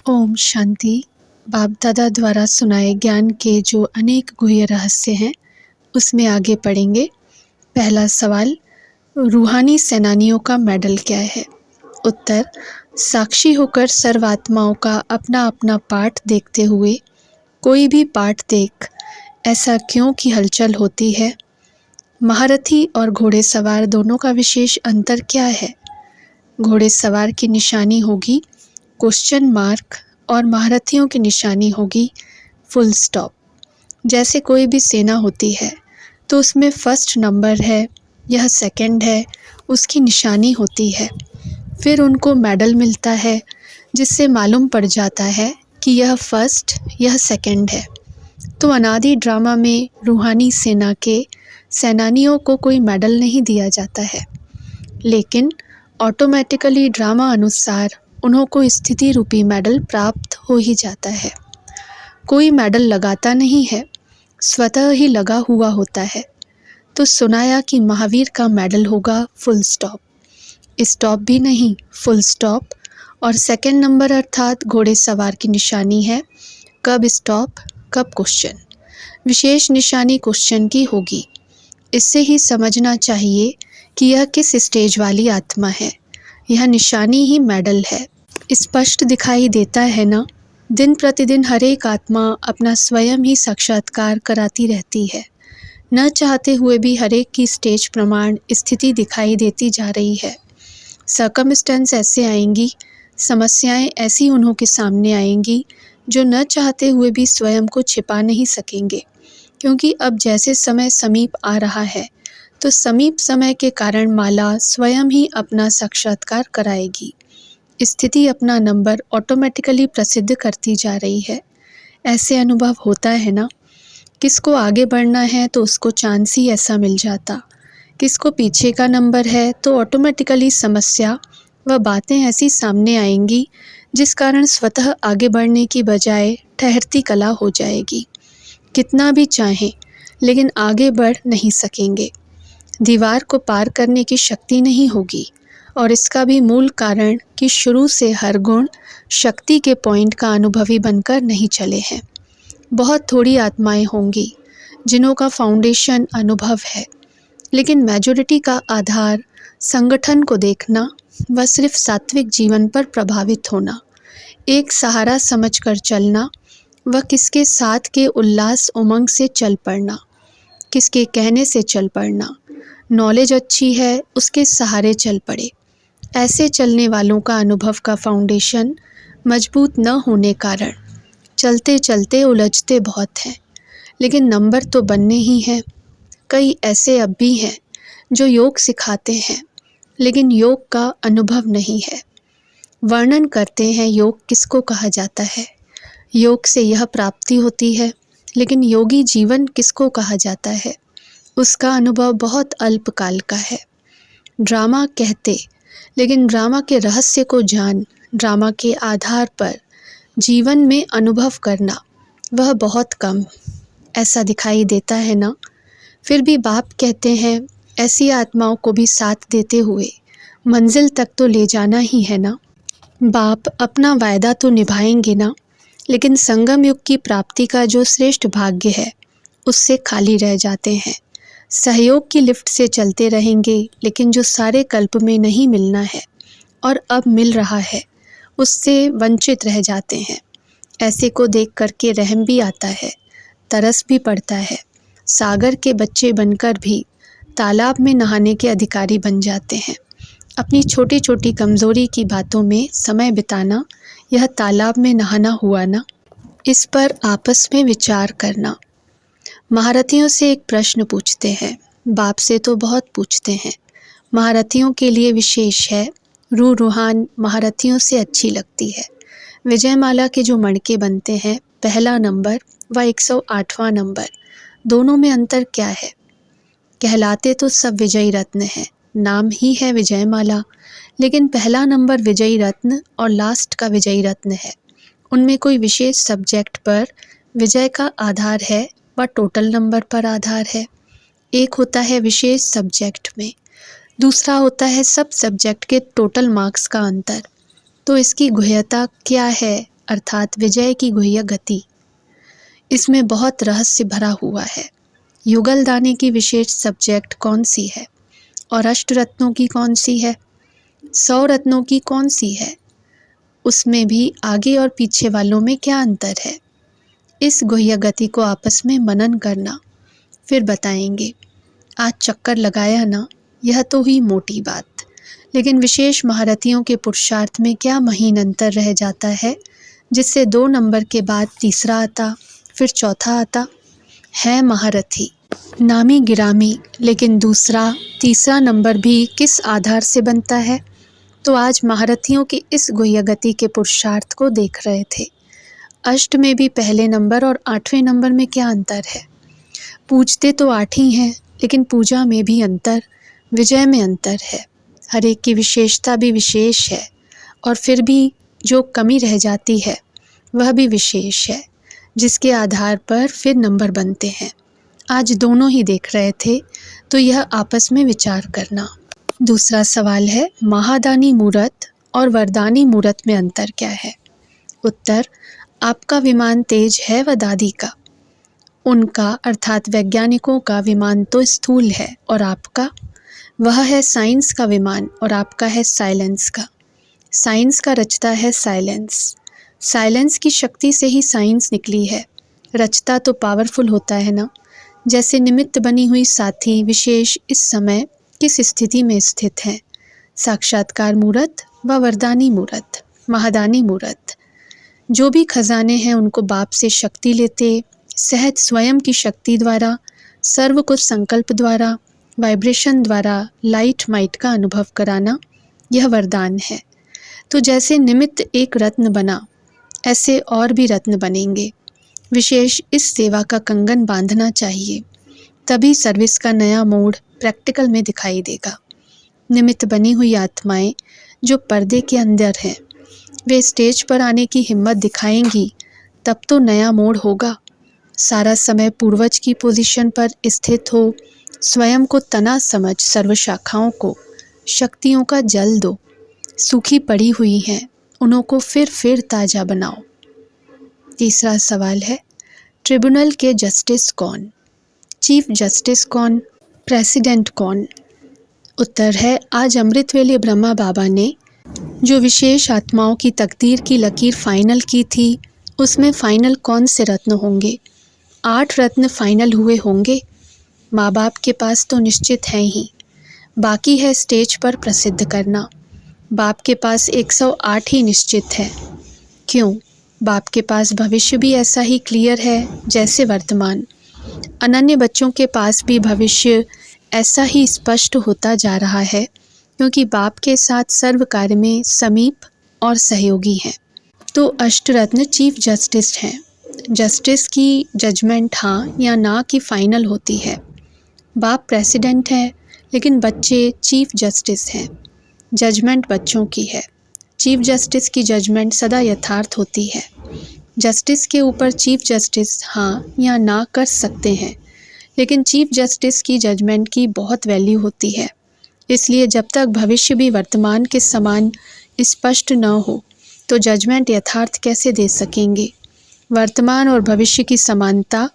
ओम शांति। बाप दादा द्वारा सुनाए ज्ञान के जो अनेक गुह्य रहस्य हैं उसमें आगे पढ़ेंगे। पहला सवाल, रूहानी सेनानियों का मेडल क्या है? उत्तर, साक्षी होकर सर्वात्माओं का अपना अपना पाठ देखते हुए कोई भी पाठ देख ऐसा क्यों की हलचल होती है? महारथी और घोड़ेसवार दोनों का विशेष अंतर क्या है? घोड़ेसवार की निशानी होगी क्वेश्चन मार्क और महारथियों की निशानी होगी फुल स्टॉप। जैसे कोई भी सेना होती है तो उसमें फर्स्ट नंबर है, यह सेकंड है, उसकी निशानी होती है। फिर उनको मेडल मिलता है जिससे मालूम पड़ जाता है कि यह फर्स्ट, यह सेकंड है। तो अनादि ड्रामा में रूहानी सेना के सेनानियों को कोई मेडल नहीं दिया जाता है, लेकिन ऑटोमेटिकली ड्रामा अनुसार उन्हों को स्थिति रूपी मेडल प्राप्त हो ही जाता है। कोई मेडल लगाता नहीं है, स्वतः ही लगा हुआ होता है। तो सुनाया कि महावीर का मेडल होगा फुल स्टॉप, स्टॉप भी नहीं, फुल स्टॉप। और सेकंड नंबर अर्थात घोड़ेसवार की निशानी है कब स्टॉप, कब क्वेश्चन। विशेष निशानी क्वेश्चन की होगी। इससे ही समझना चाहिए कि यह किस स्टेज वाली आत्मा है। यह निशानी ही मेडल है। स्पष्ट दिखाई देता है ना। दिन प्रतिदिन हर एक आत्मा अपना स्वयं ही साक्षात्कार कराती रहती है। न चाहते हुए भी हर एक की स्टेज प्रमाण स्थिति दिखाई देती जा रही है। सर्कमस्टेंस ऐसे आएंगी, समस्याएं ऐसी उन्हों के सामने आएंगी जो न चाहते हुए भी स्वयं को छिपा नहीं सकेंगे। क्योंकि अब जैसे समय समीप आ रहा है तो समीप समय के कारण माला स्वयं ही अपना साक्षात्कार कराएगी। स्थिति अपना नंबर ऑटोमेटिकली प्रसिद्ध करती जा रही है। ऐसे अनुभव होता है ना। किसको आगे बढ़ना है तो उसको चांस ही ऐसा मिल जाता, किसको पीछे का नंबर है तो ऑटोमेटिकली समस्या व बातें ऐसी सामने आएंगी जिस कारण स्वतः आगे बढ़ने की बजाय ठहरती कला हो जाएगी। कितना भी चाहें लेकिन आगे बढ़ नहीं सकेंगे। दीवार को पार करने की शक्ति नहीं होगी। और इसका भी मूल कारण कि शुरू से हर गुण शक्ति के पॉइंट का अनुभवी बनकर नहीं चले हैं। बहुत थोड़ी आत्माएं होंगी जिन्हों का फाउंडेशन अनुभव है, लेकिन मेजॉरिटी का आधार संगठन को देखना व सिर्फ सात्विक जीवन पर प्रभावित होना, एक सहारा समझकर चलना व किसके साथ के उल्लास उमंग से चल पड़ना, किसके कहने से चल पड़ना। नॉलेज अच्छी है उसके सहारे चल पड़े। ऐसे चलने वालों का अनुभव का फाउंडेशन मजबूत न होने कारण चलते चलते उलझते बहुत हैं, लेकिन नंबर तो बनने ही हैं। कई ऐसे अब भी हैं जो योग सिखाते हैं लेकिन योग का अनुभव नहीं है। वर्णन करते हैं योग किसको कहा जाता है, योग से यह प्राप्ति होती है, लेकिन योगी जीवन किसको कहा जाता है, उसका अनुभव बहुत अल्पकाल का है। ड्रामा कहते, लेकिन ड्रामा के रहस्य को जान ड्रामा के आधार पर जीवन में अनुभव करना वह बहुत कम ऐसा दिखाई देता है ना। फिर भी बाप कहते हैं ऐसी आत्माओं को भी साथ देते हुए मंजिल तक तो ले जाना ही है ना। बाप अपना वायदा तो निभाएंगे ना, लेकिन संगम युग की प्राप्ति का जो श्रेष्ठ भाग्य है उससे खाली रह जाते हैं। सहयोग की लिफ्ट से चलते रहेंगे, लेकिन जो सारे कल्प में नहीं मिलना है और अब मिल रहा है उससे वंचित रह जाते हैं। ऐसे को देख करके रहम भी आता है, तरस भी पड़ता है। सागर के बच्चे बनकर भी तालाब में नहाने के अधिकारी बन जाते हैं। अपनी छोटी छोटी कमज़ोरी की बातों में समय बिताना यह तालाब में नहाना हुआ ना। इस पर आपस में विचार करना। महारथियों से एक प्रश्न पूछते हैं, बाप से तो बहुत पूछते हैं। महारथियों के लिए विशेष है, रूहान महारथियों से अच्छी लगती है। विजयमाला के जो मणके बनते हैं, पहला नंबर व 108वां नंबर, दोनों में अंतर क्या है? कहलाते तो सब विजयी रत्न है, नाम ही है विजयमाला, लेकिन पहला नंबर विजयी रत्न और लास्ट का विजयी रत्न है। उनमें कोई विशेष सब्जेक्ट पर विजय का आधार है व टोटल नंबर पर आधार है। एक होता है विशेष सब्जेक्ट में, दूसरा होता है सब सब्जेक्ट के टोटल मार्क्स का अंतर। तो इसकी गुह्यता क्या है अर्थात विजय की गुह्य गति। इसमें बहुत रहस्य भरा हुआ है। युगल दाने की विशेष सब्जेक्ट कौन सी है और अष्टरत्नों की कौन सी है, 100 रत्नों की कौन सी है, उसमें भी आगे और पीछे वालों में क्या अंतर है। इस गुह्य गति को आपस में मनन करना, फिर बताएंगे। आज चक्कर लगाया ना, यह तो हुई मोटी बात, लेकिन विशेष महारथियों के पुरुषार्थ में क्या महीन अंतर रह जाता है, जिससे 2 नंबर के बाद तीसरा आता, फिर चौथा आता। है महारथी नामी गिरामी, लेकिन दूसरा तीसरा नंबर भी किस आधार से बनता है। तो आज महारथियों की इस गुह्य गति के पुरुषार्थ को देख रहे थे। अष्ट में भी पहले नंबर और 8वें नंबर में क्या अंतर है। पूजते तो 8 ही हैं, लेकिन पूजा में भी अंतर, विजय में अंतर है। हर एक की विशेषता भी विशेष है, और फिर भी जो कमी रह जाती है वह भी विशेष है, जिसके आधार पर फिर नंबर बनते हैं। आज दोनों ही देख रहे थे, तो यह आपस में विचार करना। दूसरा सवाल है, महादानी मूरत और वरदानी मूरत में अंतर क्या है। उत्तर, आपका विमान तेज है व दादी का। उनका अर्थात वैज्ञानिकों का विमान तो स्थूल है, और आपका वह है साइंस का विमान, और आपका है साइलेंस का। साइंस का रचता है साइलेंस। साइलेंस की शक्ति से ही साइंस निकली है। रचता तो पावरफुल होता है ना। जैसे निमित्त बनी हुई साथी विशेष इस समय किस स्थिति में स्थित है। साक्षात्कार मूरत व वरदानी मूरत, महादानी मूरत। जो भी खजाने हैं उनको बाप से शक्ति लेते, सहज स्वयं की शक्ति द्वारा, सर्व कुछ संकल्प द्वारा, वाइब्रेशन द्वारा लाइट माइट का अनुभव कराना, यह वरदान है। तो जैसे निमित्त एक रत्न बना, ऐसे और भी रत्न बनेंगे। विशेष इस सेवा का कंगन बांधना चाहिए, तभी सर्विस का नया मोड प्रैक्टिकल में दिखाई देगा। निमित्त बनी हुई आत्माएं जो पर्दे के अंदर हैं, वे स्टेज पर आने की हिम्मत दिखाएंगी, तब तो नया मोड होगा। सारा समय पूर्वज की पोजीशन पर स्थित हो, स्वयं को तना समझ सर्व शाखाओं को शक्तियों का जल दो। सूखी पड़ी हुई हैं, उनको फिर ताज़ा बनाओ। तीसरा सवाल है, ट्रिब्यूनल के जस्टिस कौन, चीफ जस्टिस कौन, प्रेसिडेंट कौन। उत्तर है, आज अमृतवेले ब्रह्मा बाबा ने जो विशेष आत्माओं की तकदीर की लकीर फाइनल की थी, उसमें फाइनल कौन से रत्न होंगे। 8 रत्न फाइनल हुए होंगे। माँ बाप के पास तो निश्चित हैं ही, बाकी है स्टेज पर प्रसिद्ध करना। बाप के पास 108 ही निश्चित है। क्यों? बाप के पास भविष्य भी ऐसा ही क्लियर है जैसे वर्तमान। अनन्य बच्चों के पास भी भविष्य ऐसा ही स्पष्ट होता जा रहा है, क्योंकि बाप के साथ सर्व कार्य में समीप और सहयोगी हैं। तो अष्टरत्न चीफ जस्टिस हैं। जस्टिस की जजमेंट हाँ या ना की फाइनल होती है। बाप प्रेसिडेंट है, लेकिन बच्चे चीफ जस्टिस हैं। जजमेंट बच्चों की है। चीफ जस्टिस की जजमेंट सदा यथार्थ होती है। जस्टिस के ऊपर चीफ जस्टिस हाँ या ना कर सकते हैं, लेकिन चीफ जस्टिस की जजमेंट की बहुत वैल्यू होती है। इसलिए जब तक भविष्य भी वर्तमान के समान स्पष्ट न हो, तो जजमेंट यथार्थ कैसे दे सकेंगे। वर्तमान और भविष्य की समानता,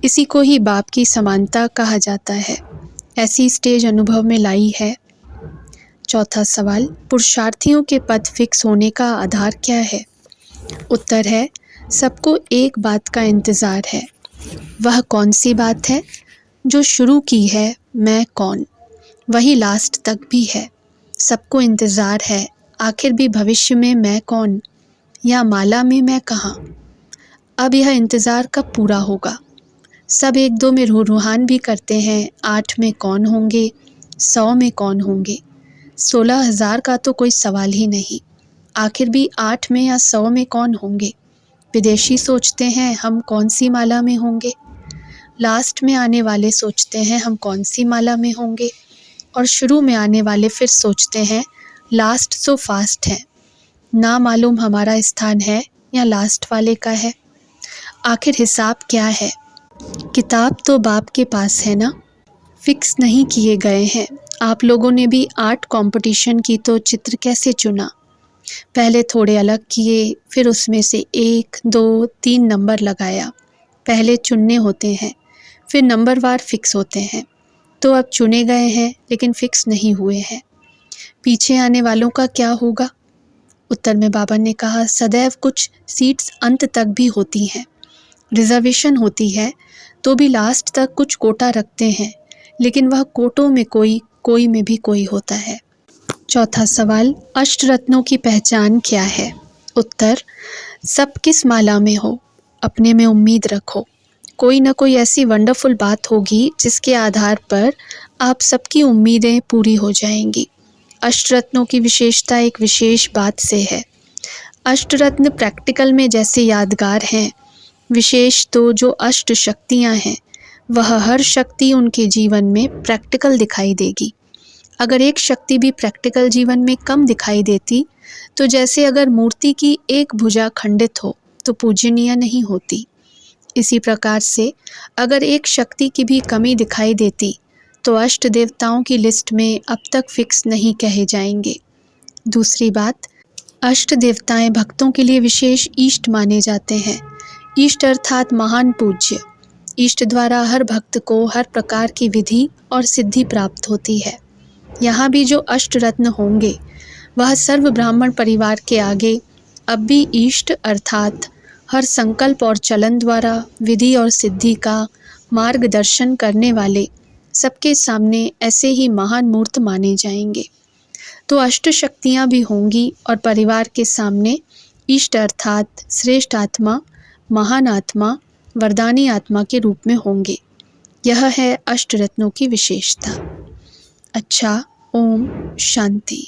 इसी को ही बाप की समानता कहा जाता है। ऐसी स्टेज अनुभव में लाई है। चौथा सवाल, पुरुषार्थियों के पद फिक्स होने का आधार क्या है। उत्तर है, सबको एक बात का इंतज़ार है। वह कौन सी बात है? जो शुरू की है मैं कौन, वही लास्ट तक भी है। सबको इंतज़ार है आखिर भी भविष्य में मैं कौन, या माला में मैं कहाँ। अब यह इंतज़ार कब पूरा होगा। सब 1-2 में रूहान भी करते हैं, 8 में कौन होंगे, 100 में कौन होंगे। 16,000 का तो कोई सवाल ही नहीं। आखिर भी 8 में या 100 में कौन होंगे। विदेशी सोचते हैं हम कौन सी माला में होंगे। लास्ट में आने वाले सोचते हैं हम कौन सी माला में होंगे, और शुरू में आने वाले फिर सोचते हैं लास्ट सो फास्ट है, ना मालूम हमारा स्थान है या लास्ट वाले का है। आखिर हिसाब क्या है। किताब तो बाप के पास है ना, फिक्स नहीं किए गए हैं। आप लोगों ने भी आर्ट कंपटीशन की तो चित्र कैसे चुना। पहले थोड़े अलग किए, फिर उसमें से 1, 2, 3 नंबर लगाया। पहले चुनने होते हैं, फिर नंबरवार फिक्स होते हैं। तो अब चुने गए हैं लेकिन फिक्स नहीं हुए हैं। पीछे आने वालों का क्या होगा? उत्तर में बाबा ने कहा, सदैव कुछ सीट्स अंत तक भी होती हैं, रिजर्वेशन होती है, तो भी लास्ट तक कुछ कोटा रखते हैं, लेकिन वह कोटों में कोई, कोई में भी कोई होता है। चौथा सवाल, अष्टरत्नों की पहचान क्या है? उत्तर, सब किस माला में हो, अपने में उम्मीद रखो। कोई न कोई ऐसी वंडरफुल बात होगी जिसके आधार पर आप सबकी उम्मीदें पूरी हो जाएंगी। अष्टरत्नों की विशेषता एक विशेष बात से है। अष्टरत्न प्रैक्टिकल में जैसे यादगार हैं, विशेष तो जो अष्ट शक्तियाँ हैं, वह हर शक्ति उनके जीवन में प्रैक्टिकल दिखाई देगी। अगर एक शक्ति भी प्रैक्टिकल जीवन में कम दिखाई देती, तो जैसे अगर मूर्ति की एक भुजा खंडित हो तो पूजनीय नहीं होती। इसी प्रकार से अगर एक शक्ति की भी कमी दिखाई देती तो अष्ट देवताओं की लिस्ट में अब तक फिक्स नहीं कहे जाएंगे। दूसरी बात, अष्ट देवताएं भक्तों के लिए विशेष इष्ट माने जाते हैं। इष्ट अर्थात महान पूज्य। इष्ट द्वारा हर भक्त को हर प्रकार की विधि और सिद्धि प्राप्त होती है। यहाँ भी जो अष्टरत्न होंगे वह सर्व ब्राह्मण परिवार के आगे अब भी इष्ट अर्थात हर संकल्प और चलन द्वारा विधि और सिद्धि का मार्गदर्शन करने वाले सबके सामने ऐसे ही महान मूर्त माने जाएंगे। तो अष्ट शक्तियाँ भी होंगी और परिवार के सामने इष्ट अर्थात श्रेष्ठ आत्मा, महान आत्मा, वरदानी आत्मा के रूप में होंगे। यह है अष्टरत्नों की विशेषता। अच्छा, ओम शांति।